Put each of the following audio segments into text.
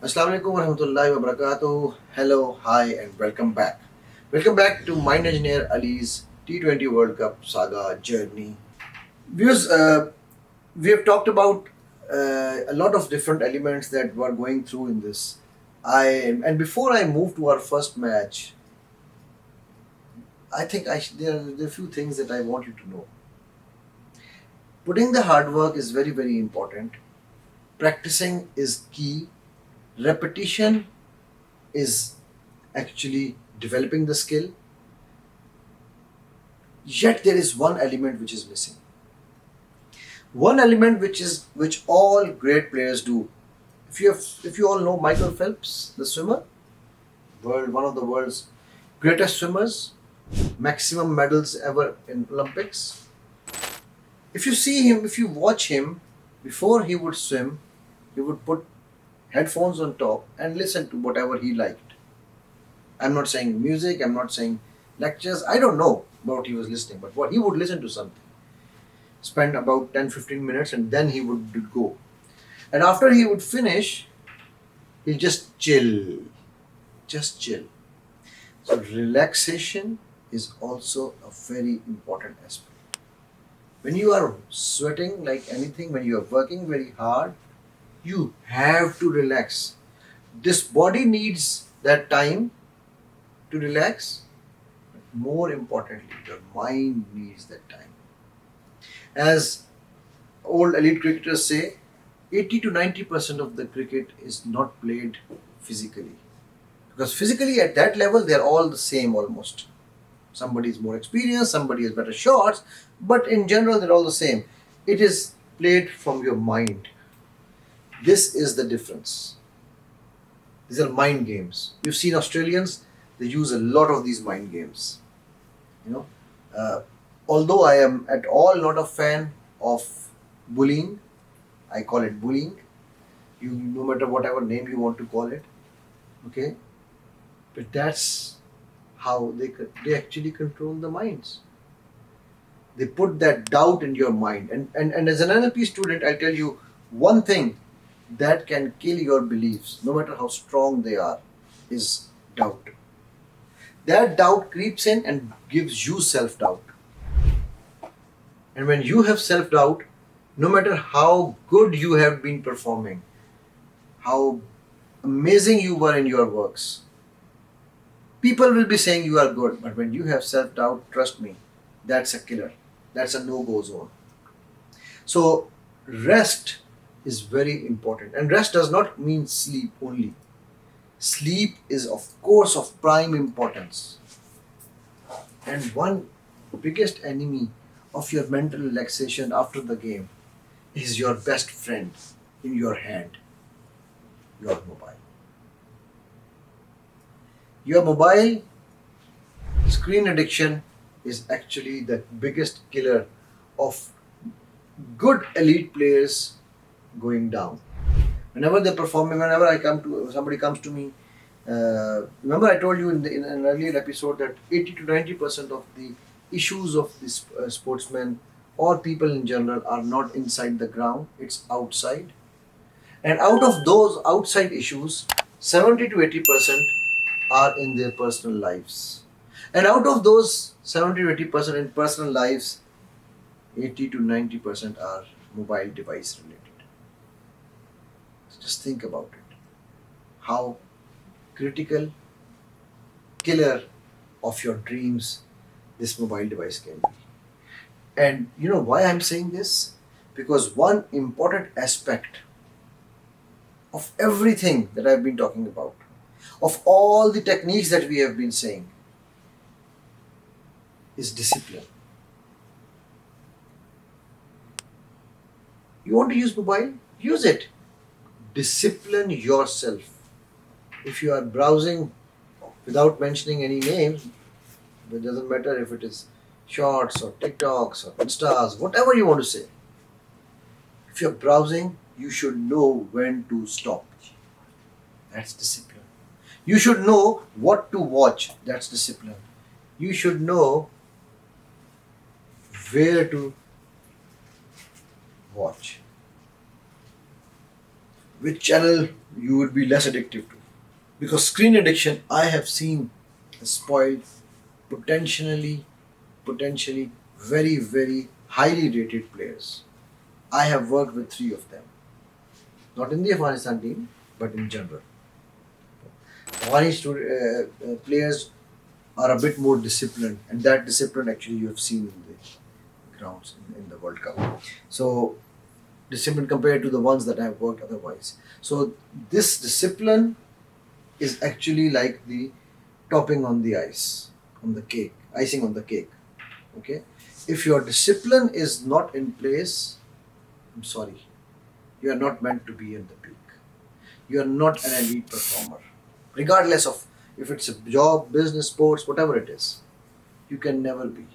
Assalamu alaikum warahmatullahi wabarakatuh. Hello, hi, and welcome back. Welcome back to Mind Engineer Ali's T20 World Cup saga journey. Viewers, we have talked about a lot of different elements that were going through in this. And before I move to our first match, I think there are a few things that I want you to know. Putting the hard work is very, very important. Practicing is key. Repetition is actually developing the skill. Yet there is one element which is missing. One element which all great players do. If you all know Michael Phelps, the swimmer, one of the world's greatest swimmers, maximum medals ever in Olympics. If you see him, if you watch him, before he would swim, he would put headphones on top and listen to whatever he liked. I'm not saying music, I'm not saying lectures, I don't know what he was listening, but what he would listen to something, spend about 10-15 minutes, and then he would go. And after he would finish, he'll just chill. Just chill. So relaxation is also a very important aspect. When you are sweating like anything, when you are working very hard, you have to relax. This body needs that time to relax. More importantly, your mind needs that time. As old elite cricketers say, 80 to 90% of the cricket is not played physically. Because physically at that level, they're all the same almost. Somebody is more experienced, somebody has better shots, but in general, they're all the same. It is played from your mind. This is the difference. These are mind games. You've seen Australians, they use a lot of these mind games. You know, uh, although I am at all not a fan of bullying, I call it bullying. You, no matter whatever name you want to call it, okay. But that's how they actually control the minds. They put that doubt in your mind, and as an NLP student, I'll tell you one thing that can kill your beliefs, no matter how strong they are, is doubt. That doubt creeps in and gives you self doubt. And when you have self doubt, no matter how good you have been performing, how amazing you were in your works, people will be saying you are good. But when you have self doubt, trust me, that's a killer. That's a no go zone. So, rest is very important. And rest does not mean sleep only. Sleep is, of course, of prime importance. And one biggest enemy of your mental relaxation after the game is your best friend in your hand, your mobile. Your mobile screen addiction is actually the biggest killer of good elite players going down. Whenever they're performing, whenever somebody comes to me, remember I told you in an earlier episode that 80 to 90% of the issues of these sportsmen or people in general are not inside the ground, it's outside. And out of those outside issues, 70 to 80% are in their personal lives. And out of those 70 to 80% in personal lives, 80 to 90% are mobile device related. Just think about it. How critical, killer of your dreams this mobile device can be. And you know why I'm saying this? Because one important aspect of everything that I've been talking about, of all the techniques that we have been saying, is discipline. You want to use mobile? Use it. Discipline yourself. If you are browsing without mentioning any names, it doesn't matter if it is shorts or TikToks or Instas, whatever you want to say. If you're browsing, you should know when to stop. That's discipline. You should know what to watch. That's discipline. You should know where to watch, which channel you would be less addictive to. Because screen addiction, I have seen, has spoiled potentially very, very highly rated players. I have worked with three of them, not in the Afghanistan team, but in general. Players are a bit more disciplined, and that discipline actually you have seen in the grounds in the World Cup. So discipline compared to the ones that I have worked otherwise. So this discipline is actually like the topping on the icing on the cake. Okay, if your discipline is not in place, I'm sorry, you are not meant to be at the peak. You are not an elite performer, regardless of if it's a job, business, sports, whatever it is. You can never be.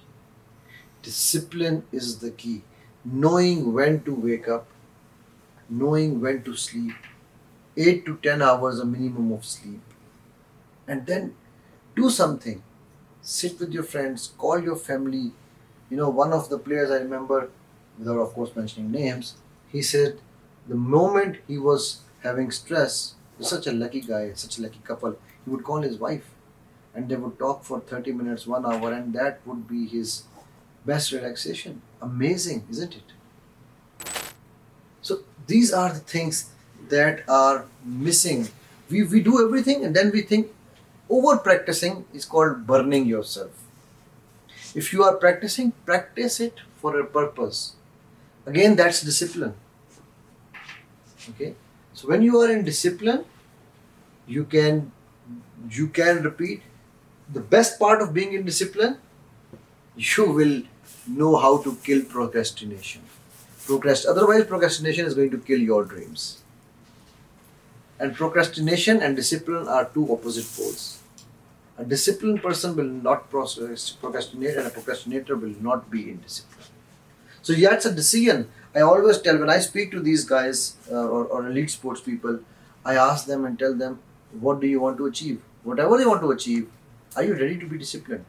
Discipline is the key. Knowing when to wake up, knowing when to sleep, 8 to 10 hours a minimum of sleep, and then do something. Sit with your friends, call your family. One of the players I remember, without of course mentioning names, he said the moment he was having stress, he's such a lucky guy, such a lucky couple, he would call his wife and they would talk for 30 minutes, 1 hour, and that would be his best relaxation. Amazing, isn't it? So these are the things that are missing. We do everything and then we think over practicing is called burning yourself. If you are practicing, practice it for a purpose. Again, that's discipline. Okay. So when you are in discipline, you can repeat. The best part of being in discipline, you will know how to kill procrastination. Otherwise, procrastination is going to kill your dreams. And procrastination and discipline are two opposite poles. A disciplined person will not procrastinate, and a procrastinator will not be in discipline. So yeah, it's a decision. I always tell when I speak to these guys or elite sports people, I ask them and tell them, what do you want to achieve? Whatever they want to achieve, are you ready to be disciplined?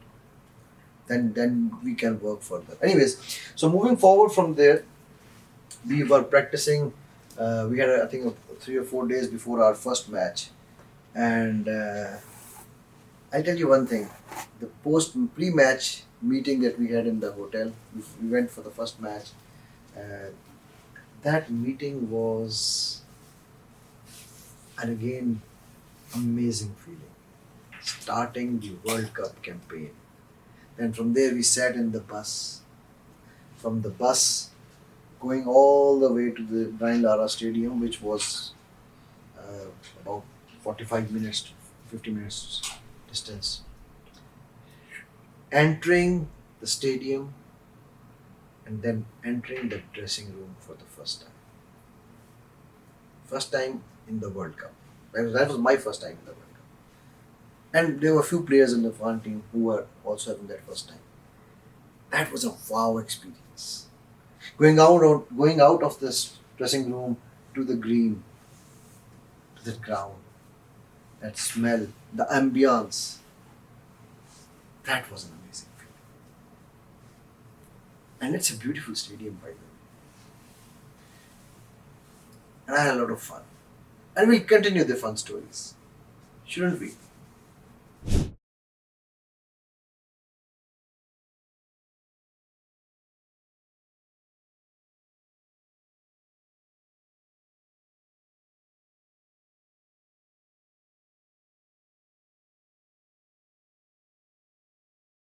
Then we can work further. Anyways, so moving forward from there, we were practicing. We had I think 3 or 4 days before our first match, and I'll tell you one thing. The pre-match meeting that we had in the hotel, we went for the first match. Uh, that meeting was, and again, amazing feeling. Starting the World Cup campaign. Then from there we sat in the bus. From the bus, going all the way to the Brian Lara Stadium, which was about 45 minutes to 50 minutes distance. Entering the stadium and then entering the dressing room for the first time. First time in the World Cup. That was my first time in the World Cup. And there were a few players in the front team who were also having that first time. That was a wow experience. Going out of this dressing room to the green, to the ground, that smell, the ambience, that was an amazing feeling. And it's a beautiful stadium, by the way. And I had a lot of fun. And we'll continue the fun stories. Shouldn't we?